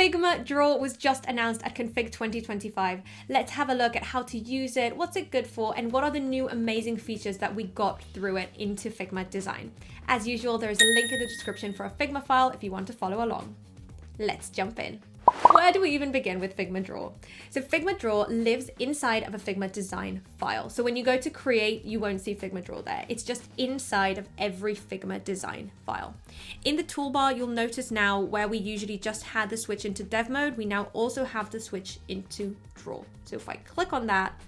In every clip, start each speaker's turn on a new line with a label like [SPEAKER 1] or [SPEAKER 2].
[SPEAKER 1] Figma Draw was just announced at Config 2025. Let's have a look at how to use it, what's it good for, and what are the new amazing features that we got through it into Figma Design. As usual, there is a link in the description for a Figma file if you want to follow along. Let's jump in. Where do we even begin with Figma Draw? So Figma Draw lives inside of a Figma Design file. So when you go to create, you won't see Figma Draw there. It's just inside of every Figma Design file. In the toolbar, you'll notice now where we usually just had the switch into dev mode, we now also have the switch into Draw. So if I click on that,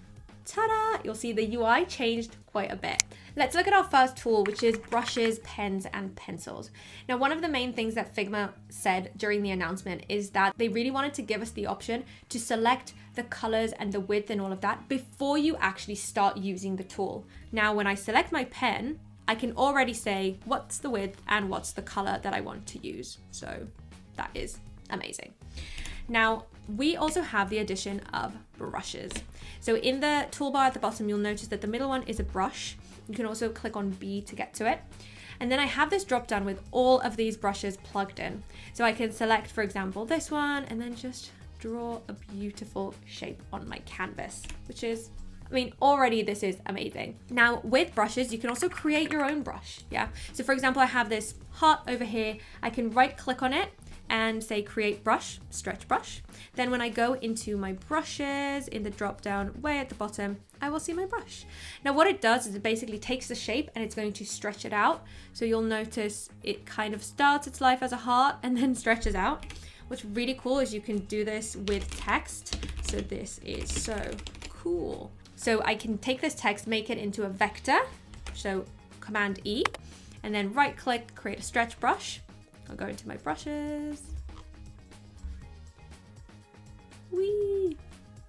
[SPEAKER 1] ta-da, you'll see the UI changed quite a bit. Let's look at our first tool, which is brushes, pens, and pencils. Now, one of the main things that Figma said during the announcement is that they really wanted to give us the option to select the colors and the width and all of that before you actually start using the tool. Now, when I select my pen, I can already say what's the width and what's the color that I want to use. So that is amazing. Now, we also have the addition of brushes. So in the toolbar at the bottom, you'll notice that the middle one is a brush. You can also click on B to get to it. And then I have this drop down with all of these brushes plugged in. So I can select, for example, this one, and then just draw a beautiful shape on my canvas, which is, I mean, already this is amazing. Now with brushes, you can also create your own brush. Yeah. So for example, I have this heart over here. I can right click on it and say create brush, stretch brush. Then when I go into my brushes in the drop down way at the bottom, I will see my brush. Now what it does is it basically takes the shape and it's going to stretch it out. So you'll notice it kind of starts its life as a heart and then stretches out. What's really cool is you can do this with text. So this is so cool. So I can take this text, make it into a vector. So Command E, and then right click, create a stretch brush. I'll go into my brushes. Whee!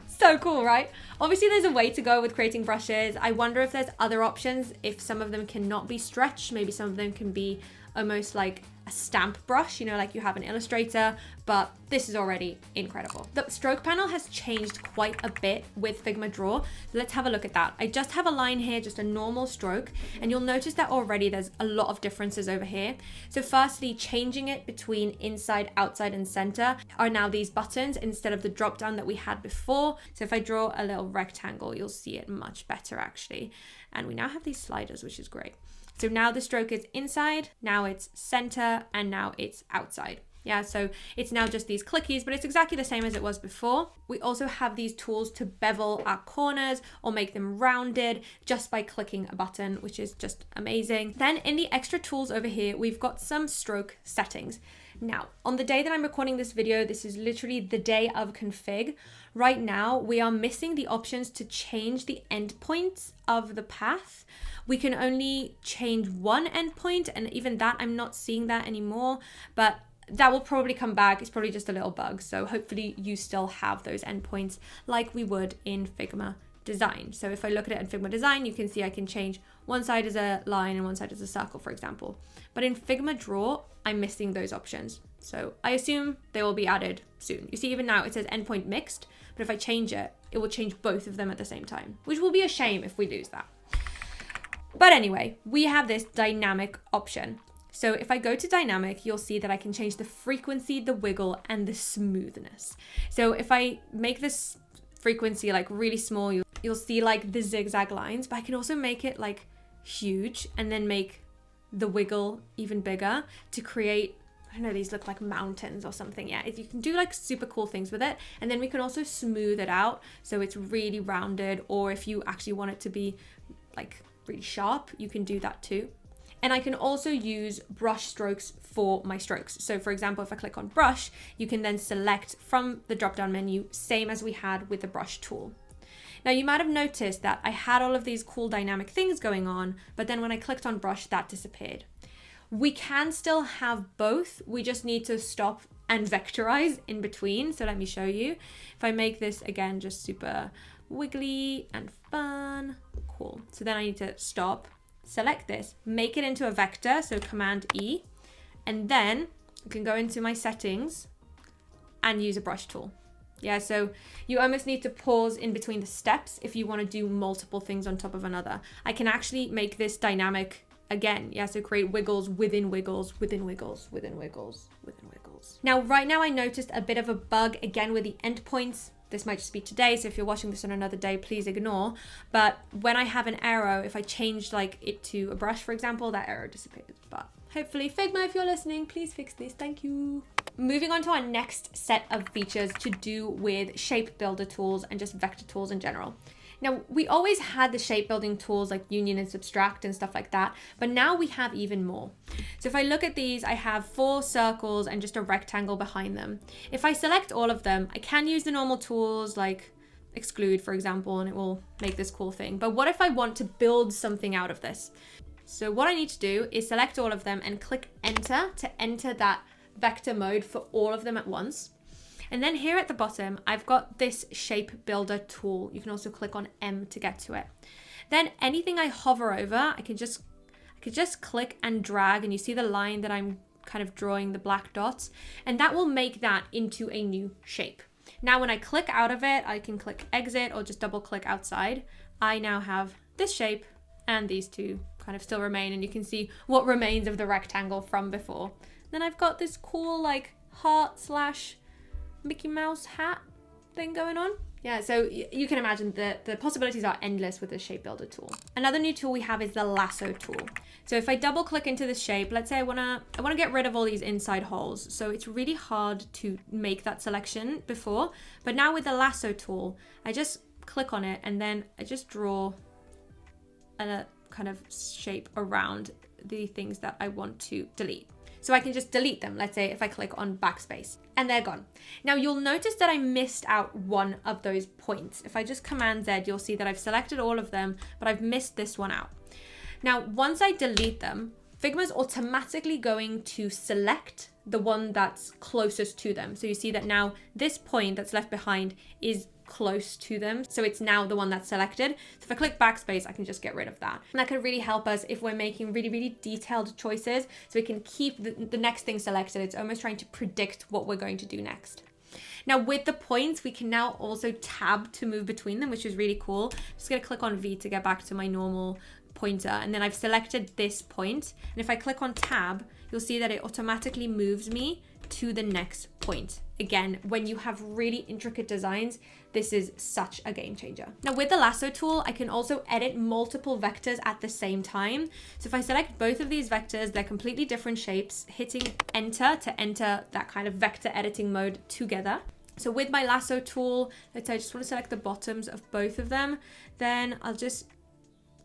[SPEAKER 1] So cool, right? Obviously there's a way to go with creating brushes. I wonder if there's other options, if some of them cannot be stretched, maybe some of them can be almost like a stamp brush, you know, like you have in Illustrator, but this is already incredible. The stroke panel has changed quite a bit with Figma Draw. So let's have a look at that. I just have a line here, just a normal stroke, and you'll notice that already there's a lot of differences over here. So firstly, changing it between inside, outside, and center are now these buttons instead of the drop down that we had before. So if I draw a little rectangle, you'll see it much better actually. And we now have these sliders, which is great. So now the stroke is inside, now it's center, and now it's outside. Yeah, so it's now just these clickies, but it's exactly the same as it was before. We also have these tools to bevel our corners or make them rounded just by clicking a button, which is just amazing. Then in the extra tools over here, we've got some stroke settings. Now, on the day that I'm recording this video, this is literally the day of config. Right now, we are missing the options to change the endpoints of the path. We can only change one endpoint, and even that, I'm not seeing that anymore, but that will probably come back. It's probably just a little bug. So hopefully you still have those endpoints like we would in Figma Design. So if I look at it in Figma Design, you can see I can change one side as a line and one side as a circle, for example. But in Figma Draw, I'm missing those options. So I assume they will be added soon. You see, even now it says endpoint mixed, but if I change it, it will change both of them at the same time, which will be a shame if we lose that. But anyway, we have this dynamic option. So if I go to dynamic, you'll see that I can change the frequency, the wiggle, and the smoothness. So if I make this frequency like really small, you'll see like the zigzag lines, but I can also make it like huge and then make the wiggle even bigger to create, I don't know, these look like mountains or something. Yeah, you can do like super cool things with it. And then we can also smooth it out so it's really rounded, or if you actually want it to be like really sharp, you can do that too. And I can also use brush strokes for my strokes. So for example, if I click on brush, you can then select from the drop-down menu, same as we had with the brush tool. Now you might have noticed that I had all of these cool dynamic things going on, but then when I clicked on brush, that disappeared. We can still have both. We just need to stop and vectorize in between. So let me show you. If I make this again, just super wiggly and fun, cool. So then I need to stop, select this, make it into a vector, so Command E, and then I can go into my settings and use a brush tool. Yeah, so you almost need to pause in between the steps if you want to do multiple things on top of another. I can actually make this dynamic again. Yeah, so create wiggles within wiggles, within wiggles, within wiggles, within wiggles. circles. Now, right now I noticed a bit of a bug again with the endpoints. This might just be today, so if you're watching this on another day, please ignore. But when I have an arrow, if I change like it to a brush, for example, that arrow disappears. But hopefully Figma, if you're listening, please fix this. Thank you. Moving on to our next set of features to do with shape builder tools and just vector tools in general. Now, we always had the shape building tools like Union and Subtract and stuff like that, but now we have even more. So if I look at these, I have 4 circles and just a rectangle behind them. If I select all of them, I can use the normal tools like exclude, for example, and it will make this cool thing. But what if I want to build something out of this? So what I need to do is select all of them and click enter to enter that vector mode for all of them at once. And then here at the bottom, I've got this shape builder tool. You can also click on M to get to it. Then anything I hover over, I could just click and drag, and you see the line that I'm kind of drawing the black dots, and that will make that into a new shape. Now, when I click out of it, I can click exit or just double click outside. I now have this shape and these two kind of still remain, and you can see what remains of the rectangle from before. Then I've got this cool like heart / Mickey Mouse hat thing going on. Yeah, so you can imagine that the possibilities are endless with the shape builder tool. Another new tool we have is the Lasso Tool. So if I double click into this shape, let's say I wanna get rid of all these inside holes. So it's really hard to make that selection before, but now with the Lasso Tool, I just click on it and then I just draw a kind of shape around the things that I want to delete. So I can just delete them. Let's say if I click on backspace and they're gone. Now you'll notice that I missed out one of those points. If I just Command Z, you'll see that I've selected all of them, but I've missed this one out. Now, once I delete them, Figma is automatically going to select the one that's closest to them. So you see that now this point that's left behind is close to them. So it's now the one that's selected. So if I click backspace, I can just get rid of that. And that can really help us if we're making really, really detailed choices. So we can keep the next thing selected. It's almost trying to predict what we're going to do next. Now with the points, we can now also tab to move between them, which is really cool. Just gonna click on V to get back to my normal pointer. And then I've selected this point. And if I click on tab, you'll see that it automatically moves me to the next point. Again, when you have really intricate designs, this is such a game changer. Now with the Lasso tool, I can also edit multiple vectors at the same time. So if I select both of these vectors, they're completely different shapes, hitting enter to enter that kind of vector editing mode together. So with my Lasso tool, let's say I just want to select the bottoms of both of them, then I'll just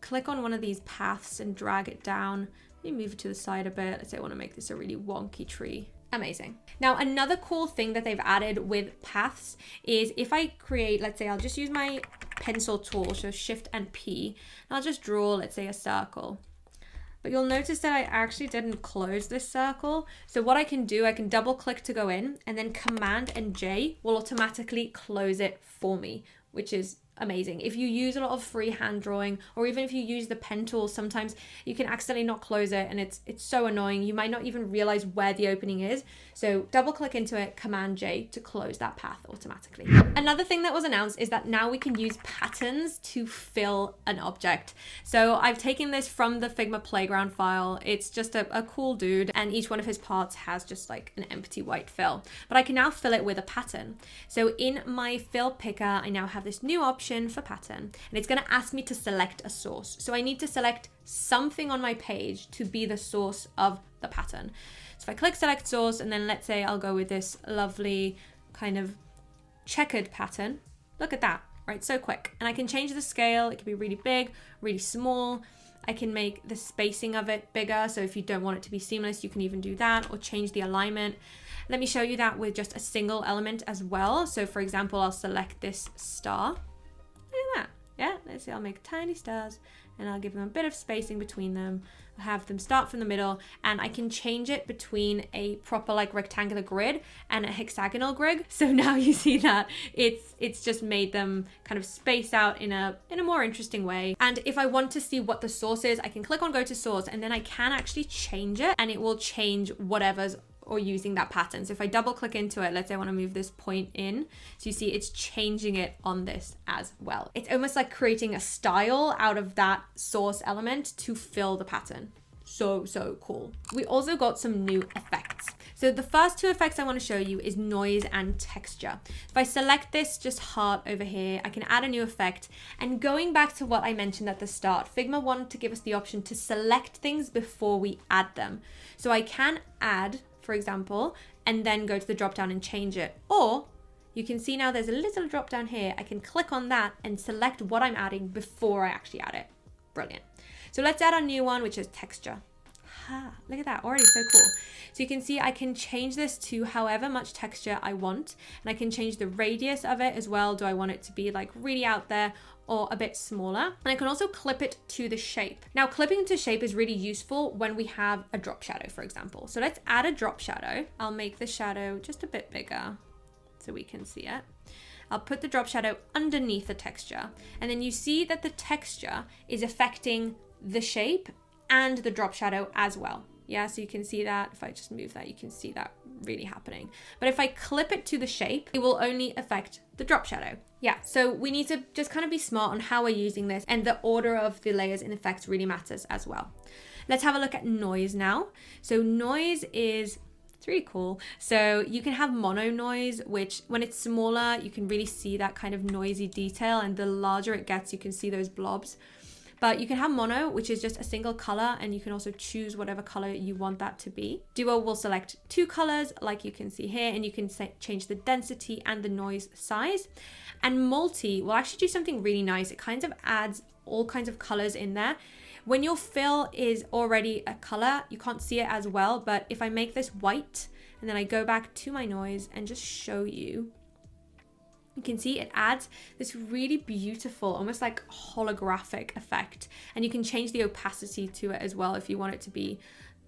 [SPEAKER 1] click on one of these paths and drag it down. Let me move it to the side a bit. Let's say I want to make this a really wonky tree. Amazing. Now, another cool thing that they've added with paths is if I create, let's say I'll just use my pencil tool, so Shift and P, and I'll just draw, let's say, a circle. But you'll notice that I actually didn't close this circle. So what I can do, I can double click to go in, and then Command and J will automatically close it for me, which is amazing. If you use a lot of freehand drawing, or even if you use the pen tool, sometimes you can accidentally not close it and it's so annoying. You might not even realize where the opening is. So double click into it, Command J to close that path automatically. Another thing that was announced is that now we can use patterns to fill an object. So I've taken this from the Figma playground file. It's just a cool dude, and each one of his parts has just like an empty white fill, but I can now fill it with a pattern. So in my fill picker, I now have this new option for pattern, and it's going to ask me to select a source. So I need to select something on my page to be the source of the pattern. So if I click select source, and then let's say I'll go with this lovely kind of checkered pattern. Look at that, right? So quick. And I can change the scale. It can be really big, really small. I can make the spacing of it bigger. So if you don't want it to be seamless, you can even do that, or change the alignment. Let me show you that with just a single element as well. So for example, I'll select this star. Look at that. Yeah, let's see, I'll make tiny stars and I'll give them a bit of spacing between them. I'll have them start from the middle, and I can change it between a proper like rectangular grid and a hexagonal grid. So now you see that it's just made them kind of space out in a more interesting way. And if I want to see what the source is, I can click on go to source, and then I can actually change it, and it will change whatever's or using that pattern. So if I double click into it, let's say I want to move this point in, so you see it's changing it on this as well. It's almost like creating a style out of that source element to fill the pattern. so cool. We also got some new effects. So the first two effects I want to show you is noise and texture. If I select this just heart over here, I can add a new effect. And going back to what I mentioned at the start, Figma wanted to give us the option to select things before we add them. So I can add, for example, and then go to the drop down and change it. Or you can see now there's a little drop down here. I can click on that and select what I'm adding before I actually add it. Brilliant. So let's add a new one, which is texture. Look at that, already so cool. So you can see I can change this to however much texture I want, and I can change the radius of it as well. Do I want it to be like really out there or a bit smaller? And I can also clip it to the shape. Now clipping to shape is really useful when we have a drop shadow, for example. So let's add a drop shadow. I'll make the shadow just a bit bigger so we can see it. I'll put the drop shadow underneath the texture, and then you see that the texture is affecting the shape and the drop shadow as well. Yeah, so you can see that. If I just move that, you can see that really happening. But if I clip it to the shape, it will only affect the drop shadow. Yeah, so we need to just kind of be smart on how we're using this, and the order of the layers and effects really matters as well. Let's have a look at noise now. So noise is, it's really cool. So you can have mono noise, which when it's smaller, you can really see that kind of noisy detail, and the larger it gets, you can see those blobs. But you can have mono, which is just a single color, and you can also choose whatever color you want that to be. Duo will select two colors, like you can see here, and you can change the density and the noise size. And multi will actually do something really nice. It kind of adds all kinds of colors in there. When your fill is already a color, you can't see it as well, but if I make this white, and then I go back to my noise and just show you, you can see it adds this really beautiful, almost like holographic effect. And you can change the opacity to it as well if you want it to be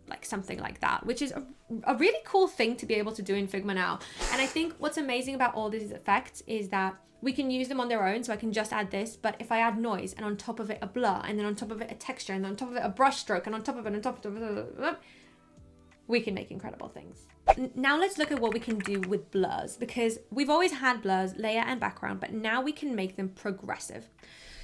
[SPEAKER 1] like something like that, which is a really cool thing to be able to do in Figma now. And I think what's amazing about all these effects is that we can use them on their own. So I can just add this, but if I add noise and on top of it a blur, and then on top of it a texture, and on top of it a brush stroke, and on top of it, we can make incredible things. Now let's look at what we can do with blurs, because we've always had blurs, layer and background, but now we can make them progressive.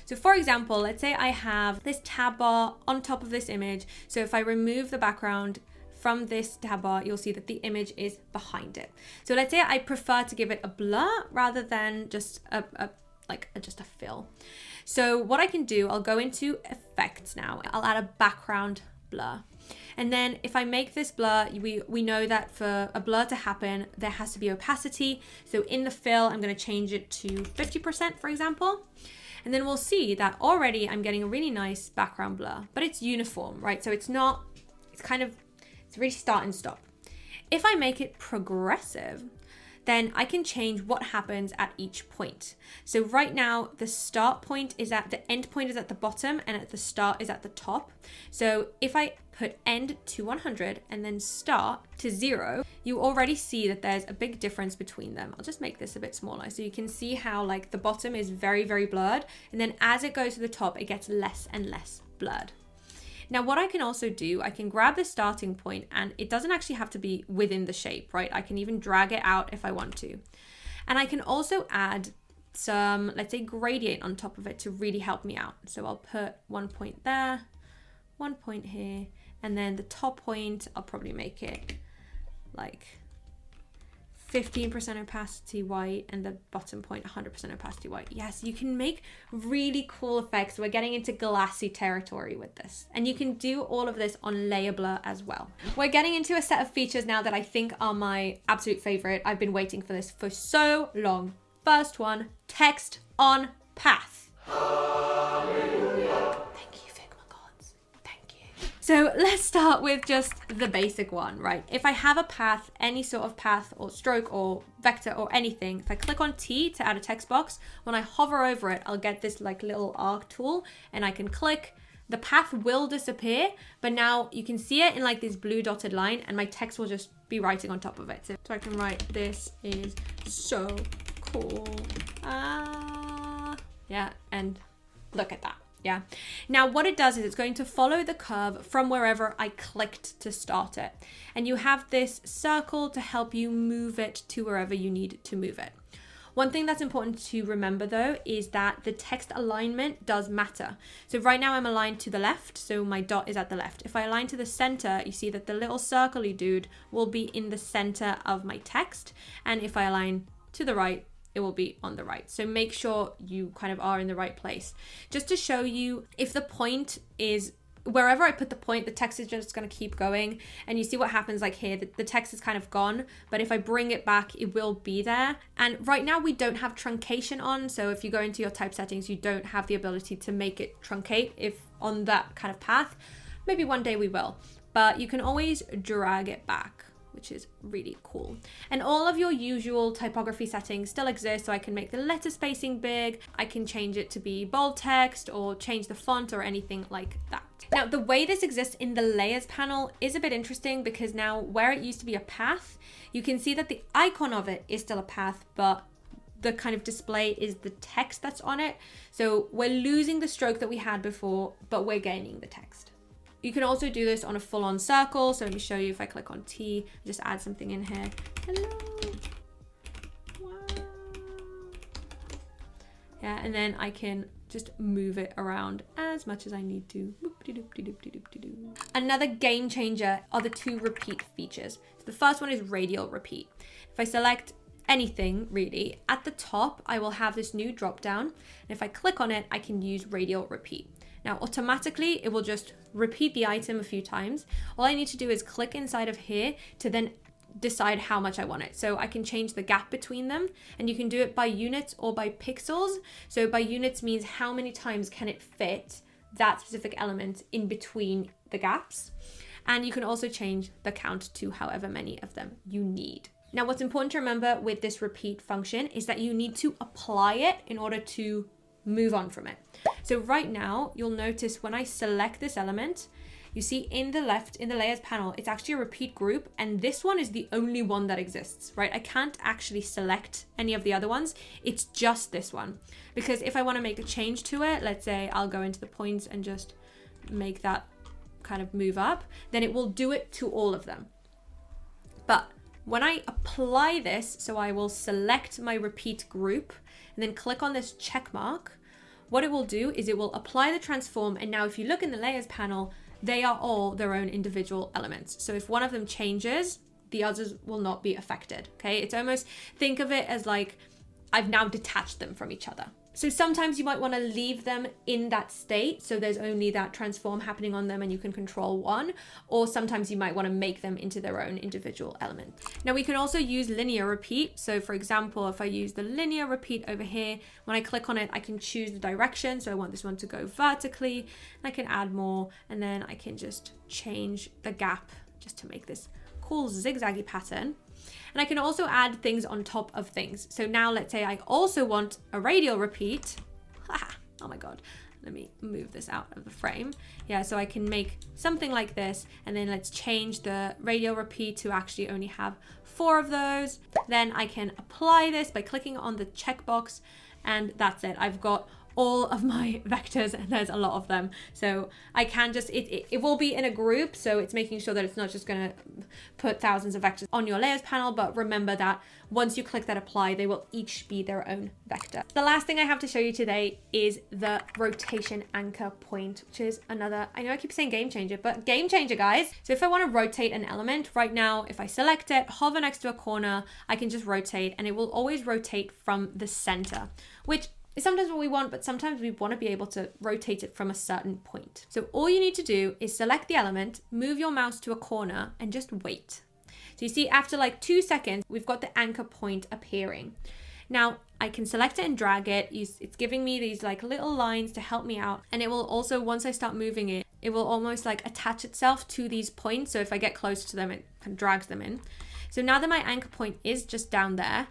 [SPEAKER 1] So for example, let's say I have this tab bar on top of this image. So if I remove the background from this tab bar, you'll see that the image is behind it. So let's say I prefer to give it a blur rather than just just a fill. So what I can do, I'll go into effects now. I'll add a background blur. And then if I make this blur, we know that for a blur to happen, there has to be opacity. So in the fill, I'm going to change it to 50%, for example. And then we'll see that already I'm getting a really nice background blur, but it's uniform, right? So it's really start and stop. If I make it progressive, then I can change what happens at each point. So right now, the start point is the end point is at the bottom, and at the start is at the top. So if I put end to 100 and then start to 0, you already see that there's a big difference between them. I'll just make this a bit smaller so you can see how like the bottom is very, very blurred. And then as it goes to the top, it gets less and less blurred. Now, what I can also do, I can grab the starting point, and it doesn't actually have to be within the shape, right? I can even drag it out if I want to. And I can also add some, let's say, gradient on top of it to really help me out. So I'll put 1 point there, 1 point here, and then the top point, I'll probably make it like 15% opacity white, and the bottom point 100% opacity white. Yes, you can make really cool effects. We're getting into glassy territory with this, and you can do all of this on layer blur as well. We're getting into a set of features now that I think are my absolute favorite. I've been waiting for this for so long. First one, text on path. So let's start with just the basic one, right? If I have a path, any sort of path or stroke or vector or anything, if I click on T to add a text box, when I hover over it, I'll get this like little arc tool, and I can click. The path will disappear, but now you can see it in like this blue dotted line, and my text will just be writing on top of it. So I can write, this is so cool. Yeah, and look at that. Yeah. Now what it does is it's going to follow the curve from wherever I clicked to start it. And you have this circle to help you move it to wherever you need to move it. One thing that's important to remember though is that the text alignment does matter. So right now I'm aligned to the left, so my dot is at the left. If I align to the center, you see that the little circly dude will be in the center of my text. And if I align to the right, it will be on the right. So make sure you kind of are in the right place. Just to show you, if the point is wherever I put the point, the text is just going to keep going. And you see what happens like here, the text is kind of gone, but if I bring it back, it will be there. And right now we don't have truncation on. So if you go into your type settings, you don't have the ability to make it truncate if on that kind of path. Maybe one day we will, but you can always drag it back, which is really cool. And all of your usual typography settings still exist. So I can make the letter spacing big. I can change it to be bold text or change the font or anything like that. Now, the way this exists in the layers panel is a bit interesting because now where it used to be a path, you can see that the icon of it is still a path, but the kind of display is the text that's on it. So we're losing the stroke that we had before, but we're gaining the text. You can also do this on a full-on circle. So let me show you. If I click on T, just add something in here. Hello. Wow. Yeah, and then I can just move it around as much as I need to. Another game changer are the two repeat features. So the first one is radial repeat. If I select anything really, at the top, I will have this new drop down. And if I click on it, I can use radial repeat. Now, automatically, it will just repeat the item a few times. All I need to do is click inside of here to then decide how much I want it. So I can change the gap between them, and you can do it by units or by pixels. So by units means how many times can it fit that specific element in between the gaps. And you can also change the count to however many of them you need. Now, what's important to remember with this repeat function is that you need to apply it in order to move on from it. So right now, you'll notice when I select this element, you see in the left, in the layers panel, it's actually a repeat group. And this one is the only one that exists, right? I can't actually select any of the other ones. It's just this one. Because if I want to make a change to it, let's say I'll go into the points and just make that kind of move up, then it will do it to all of them. But when I apply this, so I will select my repeat group and then click on this check mark, what it will do is it will apply the transform. And now if you look in the layers panel, they are all their own individual elements. So if one of them changes, the others will not be affected, okay? It's almost, think of it as like, I've now detached them from each other. So sometimes you might want to leave them in that state, so there's only that transform happening on them and you can control one, or sometimes you might want to make them into their own individual element. Now we can also use linear repeat. So for example, if I use the linear repeat over here, when I click on it, I can choose the direction. So I want this one to go vertically, and I can add more, and then I can just change the gap just to make this cool zigzaggy pattern. And I can also add things on top of things. So now let's say I also want a radial repeat. Oh my God, let me move this out of the frame. Yeah, so I can make something like this, and then let's change the radial repeat to actually only have 4 of those. Then I can apply this by clicking on the checkbox, and that's it. I've got all of my vectors, and there's a lot of them. So I can just, it will be in a group. So it's making sure that it's not just gonna put thousands of vectors on your layers panel, but remember that once you click that apply, they will each be their own vector. The last thing I have to show you today is the rotation anchor point, which is another, I know I keep saying game changer, but game changer, guys. So if I want to rotate an element right now, if I select it, hover next to a corner, I can just rotate, and it will always rotate from the center, which is sometimes what we want, but sometimes we want to be able to rotate it from a certain point. So all you need to do is select the element, move your mouse to a corner, and just wait. So you see after like 2 seconds, we've got the anchor point appearing. Now I can select it and drag it. It's giving me these like little lines to help me out. And it will also, once I start moving it, it will almost like attach itself to these points. So if I get close to them, it kind of drags them in. So now that my anchor point is just down there,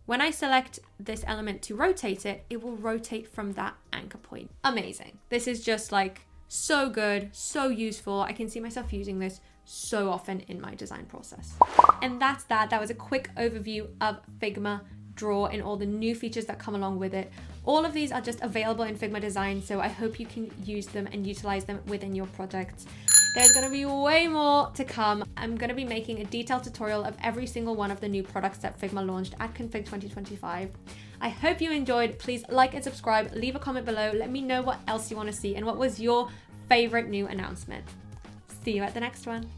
[SPEAKER 1] when I select this element to rotate it, it will rotate from that anchor point. Amazing. This is just like so good, so useful. I can see myself using this so often in my design process. And that's that. That was a quick overview of Figma Draw and all the new features that come along with it. All of these are just available in Figma Design, so I hope you can use them and utilize them within your projects. There's gonna be way more to come. I'm gonna be making a detailed tutorial of every single one of the new products that Figma launched at Config 2025. I hope you enjoyed. Please like and subscribe, leave a comment below. Let me know what else you want to see and what was your favorite new announcement. See you at the next one.